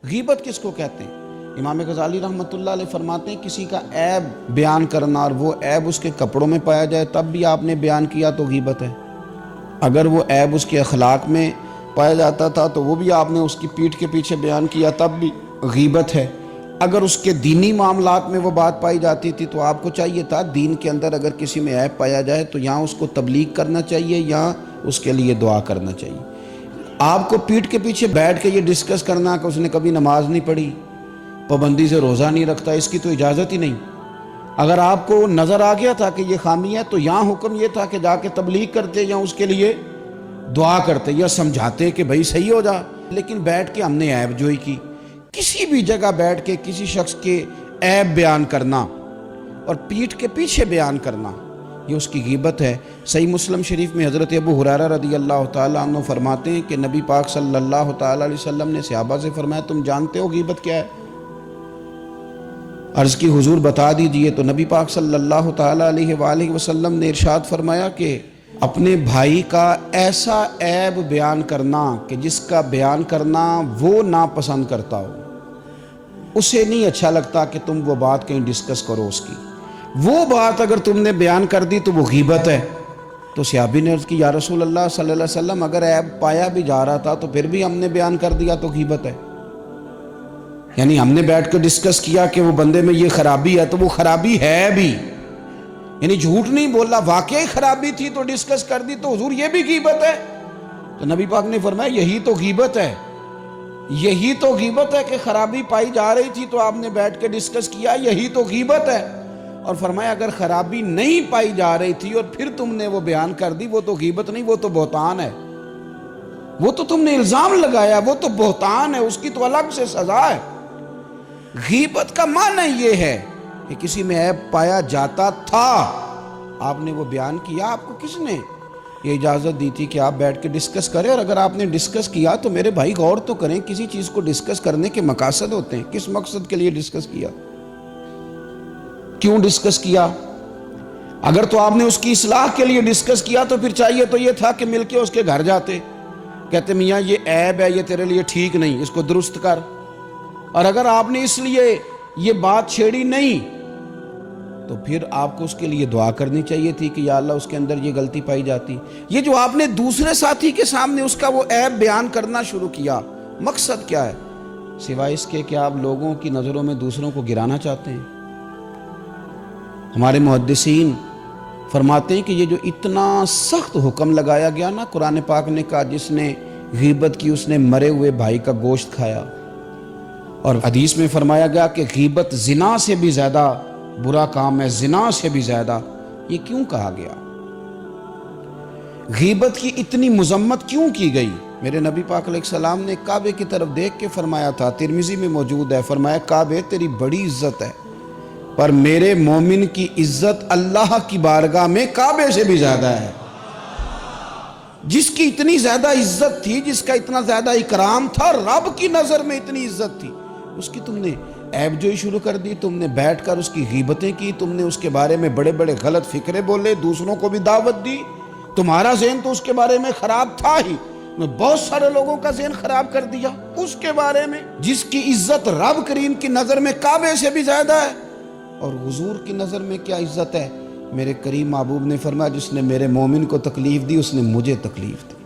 غیبت کس کو کہتے ہیں؟ امام غزالی رحمۃ اللہ علیہ فرماتے ہیں کسی کا عیب بیان کرنا اور وہ عیب اس کے کپڑوں میں پایا جائے تب بھی آپ نے بیان کیا تو غیبت ہے۔ اگر وہ عیب اس کے اخلاق میں پایا جاتا تھا تو وہ بھی آپ نے اس کی پیٹھ کے پیچھے بیان کیا تب بھی غیبت ہے۔ اگر اس کے دینی معاملات میں وہ بات پائی جاتی تھی تو آپ کو چاہیے تھا دین کے اندر اگر کسی میں عیب پایا جائے تو یہاں اس کو تبلیغ کرنا چاہیے یا اس کے لیے دعا کرنا چاہیے۔ آپ کو پیٹھ کے پیچھے بیٹھ کے یہ ڈسکس کرنا کہ اس نے کبھی نماز نہیں پڑھی، پابندی سے روزہ نہیں رکھتا، اس کی تو اجازت ہی نہیں۔ اگر آپ کو نظر آ گیا تھا کہ یہ خامی ہے تو یہاں حکم یہ تھا کہ جا کے تبلیغ کرتے یا اس کے لیے دعا کرتے یا سمجھاتے کہ بھائی صحیح ہو جا۔ لیکن بیٹھ کے ہم نے عیب جوئی کی، کسی بھی جگہ بیٹھ کے کسی شخص کے عیب بیان کرنا اور پیٹھ کے پیچھے بیان کرنا یہ اس کی غیبت ہے۔ صحیح مسلم شریف میں حضرت ابو ہریرہ رضی اللہ تعالیٰ عنہ فرماتے ہیں کہ نبی پاک صلی اللہ تعالیٰ علیہ وسلم نے صحابہ سے فرمایا تم جانتے ہو غیبت کیا ہے؟ عرض کی حضور بتا دیجئے، تو نبی پاک صلی اللہ تعالیٰ علیہ وآلہ وسلم نے ارشاد فرمایا کہ اپنے بھائی کا ایسا عیب بیان کرنا کہ جس کا بیان کرنا وہ ناپسند کرتا ہو، اسے نہیں اچھا لگتا کہ تم وہ بات کہیں ڈسکس کرو، اس کی وہ بات اگر تم نے بیان کر دی تو وہ غیبت ہے۔ تو صحابی نے عرض کی یا رسول اللہ صلی اللہ علیہ وسلم اگر عیب پایا بھی جا رہا تھا تو پھر بھی ہم نے بیان کر دیا تو غیبت ہے؟ یعنی ہم نے بیٹھ کے ڈسکس کیا کہ وہ بندے میں یہ خرابی ہے تو وہ خرابی ہے بھی، یعنی جھوٹ نہیں بولا، واقعی خرابی تھی تو ڈسکس کر دی تو حضور یہ بھی غیبت ہے؟ تو نبی پاک نے فرمایا یہی تو غیبت ہے، یہی تو غیبت ہے کہ خرابی پائی جا رہی تھی تو آپ نے بیٹھ کے ڈسکس کیا، یہی تو غیبت ہے۔ اور فرمایا اگر خرابی نہیں پائی جا رہی تھی اور پھر تم نے وہ بیان کر دی وہ تو غیبت نہیں، وہ تو بہتان ہے، وہ تو تم نے الزام لگایا، وہ تو بہتان ہے، اس کی تو الگ سے سزا ہے۔ غیبت کا معنی یہ ہے کہ کسی میں عیب پایا جاتا تھا، آپ نے وہ بیان کیا، آپ کو کس نے یہ اجازت دی تھی کہ آپ بیٹھ کے ڈسکس کریں؟ اور اگر آپ نے ڈسکس کیا تو میرے بھائی غور تو کریں، کسی چیز کو ڈسکس کرنے کے مقاصد ہوتے ہیں، کس مقصد کے لیے ڈسکس کیا، کیوں ڈسکس کیا؟ اگر تو آپ نے اس کی اصلاح کے لیے ڈسکس کیا تو پھر چاہیے تو یہ تھا کہ مل کے اس کے گھر جاتے، کہتے میاں یہ عیب ہے، یہ تیرے لیے ٹھیک نہیں، اس کو درست کر۔ اور اگر آپ نے اس لیے یہ بات چھیڑی نہیں تو پھر آپ کو اس کے لیے دعا کرنی چاہیے تھی کہ یا اللہ اس کے اندر یہ غلطی پائی جاتی۔ یہ جو آپ نے دوسرے ساتھی کے سامنے اس کا وہ عیب بیان کرنا شروع کیا، مقصد کیا ہے سوائے اس کے کہ آپ لوگوں کی نظروں میں دوسروں کو گرانا چاہتے ہیں؟ ہمارے محدثین فرماتے ہیں کہ یہ جو اتنا سخت حکم لگایا گیا نا، قرآن پاک نے کہا جس نے غیبت کی اس نے مرے ہوئے بھائی کا گوشت کھایا، اور حدیث میں فرمایا گیا کہ غیبت زنا سے بھی زیادہ برا کام ہے، زنا سے بھی زیادہ۔ یہ کیوں کہا گیا؟ غیبت کی اتنی مذمت کیوں کی گئی؟ میرے نبی پاک علیہ السلام نے کعبے کی طرف دیکھ کے فرمایا تھا، ترمذی میں موجود ہے، فرمایا کعبے تیری بڑی عزت ہے پر میرے مومن کی عزت اللہ کی بارگاہ میں کعبے سے بھی زیادہ ہے۔ جس کی اتنی زیادہ عزت تھی، جس کا اتنا زیادہ اکرام تھا، رب کی نظر میں اتنی عزت تھی، اس کی تم نے عیب جوئی شروع کر دی، تم نے بیٹھ کر اس کی غیبتیں کی، تم نے اس کے بارے میں بڑے بڑے غلط فکرے بولے، دوسروں کو بھی دعوت دی۔ تمہارا ذہن تو اس کے بارے میں خراب تھا ہی، بہت سارے لوگوں کا ذہن خراب کر دیا اس کے بارے میں، جس کی عزت رب کریم کی نظر میں کعبے سے بھی زیادہ ہے۔ اور حضور کی نظر میں کیا عزت ہے؟ میرے کریم محبوب نے فرمایا جس نے میرے مومن کو تکلیف دی اس نے مجھے تکلیف دی۔